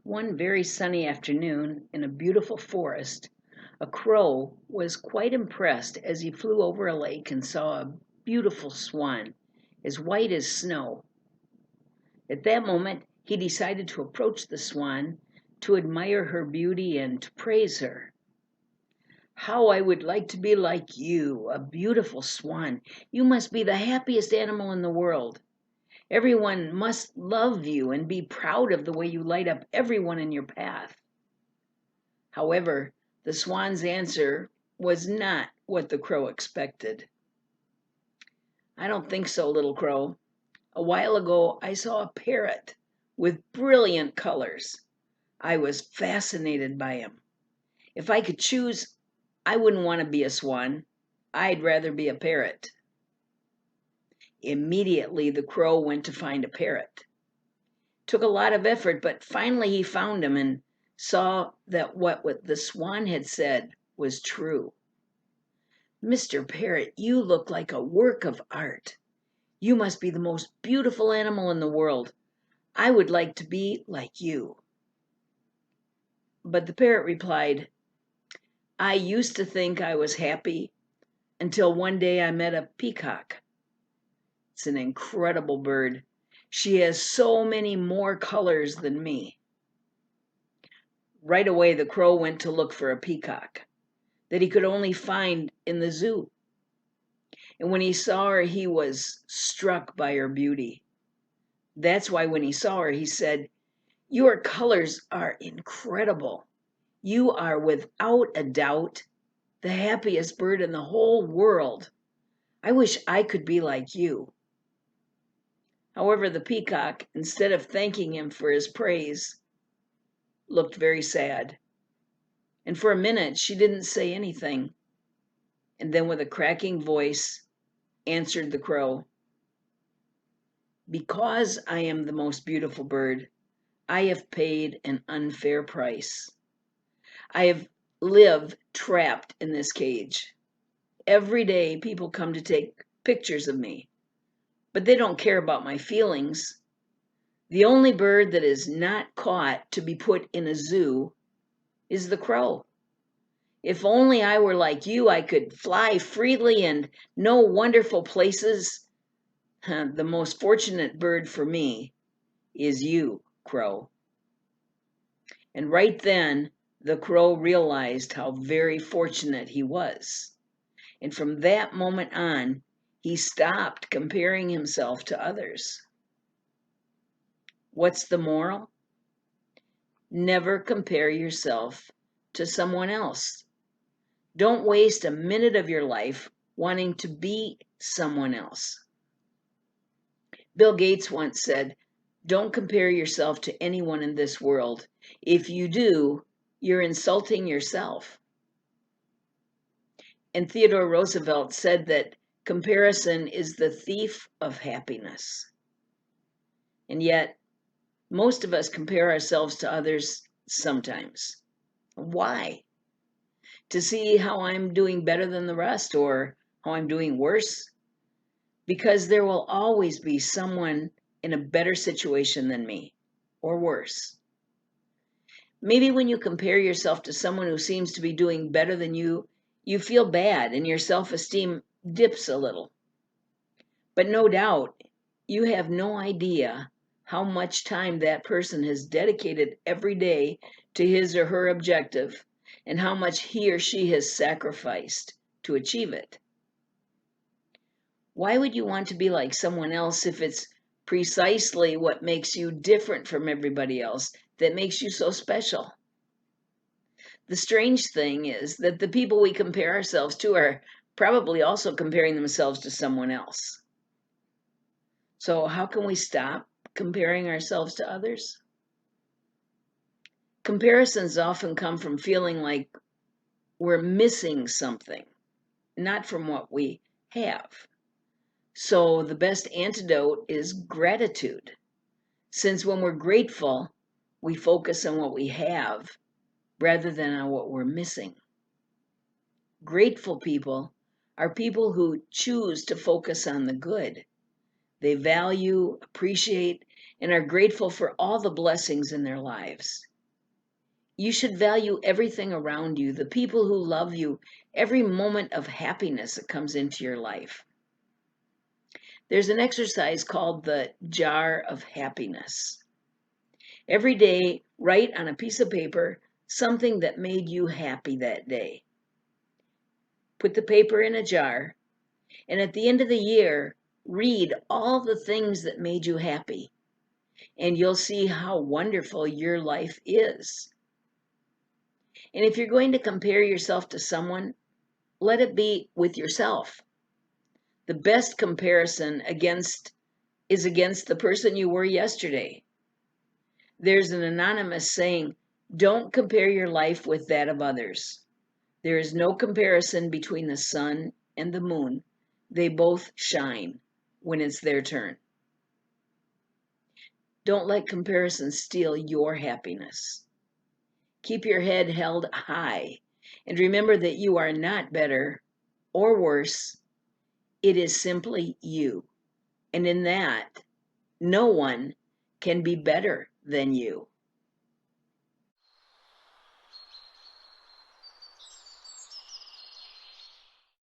One very sunny afternoon in a beautiful forest, a crow was quite impressed as he flew over a lake and saw a beautiful swan, as white as snow. At that moment, he decided to approach the swan, to admire her beauty and to praise her. "How I would like to be like you, a beautiful swan. You must be the happiest animal in the world. Everyone must love you and be proud of the way you light up everyone in your path." However, the swan's answer was not what the crow expected. "I don't think so, little crow. A while ago I saw a parrot with brilliant colors. I was fascinated by him. If I could choose, I wouldn't want to be a swan. I'd rather be a parrot." Immediately, the crow went to find a parrot. Took a lot of effort, but finally he found him and saw that what the swan had said was true. "Mr. Parrot, you look like a work of art. You must be the most beautiful animal in the world. I would like to be like you." But the parrot replied, "I used to think I was happy until one day I met a peacock. It's an incredible bird. She has so many more colors than me." Right away, the crow went to look for a peacock that he could only find in the zoo. And when he saw her, he was struck by her beauty. That's why when he saw her, he said, "Your colors are incredible. You are without a doubt the happiest bird in the whole world. I wish I could be like you." However, the peacock, instead of thanking him for his praise, looked very sad. And for a minute, she didn't say anything. And then, with a cracking voice, answered the crow, "Because I am the most beautiful bird, I have paid an unfair price. I have lived trapped in this cage. Every day, people come to take pictures of me, but they don't care about my feelings. The only bird that is not caught to be put in a zoo is the crow. If only I were like you, I could fly freely and know wonderful places. The most fortunate bird for me is you, crow." And right then, the crow realized how very fortunate he was. And from that moment on, he stopped comparing himself to others. What's the moral? Never compare yourself to someone else. Don't waste a minute of your life wanting to be someone else. Bill Gates once said, "Don't compare yourself to anyone in this world. If you do, you're insulting yourself." And Theodore Roosevelt said that comparison is the thief of happiness. And yet, most of us compare ourselves to others sometimes. Why? To see how I'm doing better than the rest or how I'm doing worse? Because there will always be someone in a better situation than me, or worse. Maybe when you compare yourself to someone who seems to be doing better than you, you feel bad and your self-esteem dips a little. But no doubt, you have no idea how much time that person has dedicated every day to his or her objective and how much he or she has sacrificed to achieve it. Why would you want to be like someone else if it's precisely what makes you different from everybody else that makes you so special? The strange thing is that the people we compare ourselves to are probably also comparing themselves to someone else. So how can we stop comparing ourselves to others? Comparisons often come from feeling like we're missing something, not from what we have. So the best antidote is gratitude. Since when we're grateful, we focus on what we have rather than on what we're missing. Grateful people are people who choose to focus on the good. They value, appreciate, and are grateful for all the blessings in their lives. You should value everything around you, the people who love you, every moment of happiness that comes into your life. There's an exercise called the jar of happiness. Every day, write on a piece of paper something that made you happy that day. Put the paper in a jar, and at the end of the year, read all the things that made you happy, and you'll see how wonderful your life is. And if you're going to compare yourself to someone, let it be with yourself. The best comparison is against the person you were yesterday. There's an anonymous saying, don't compare your life with that of others. There is no comparison between the sun and the moon. They both shine when it's their turn. Don't let comparison steal your happiness. Keep your head held high and remember that you are not better or worse. It is simply you. And in that, no one can be better than you.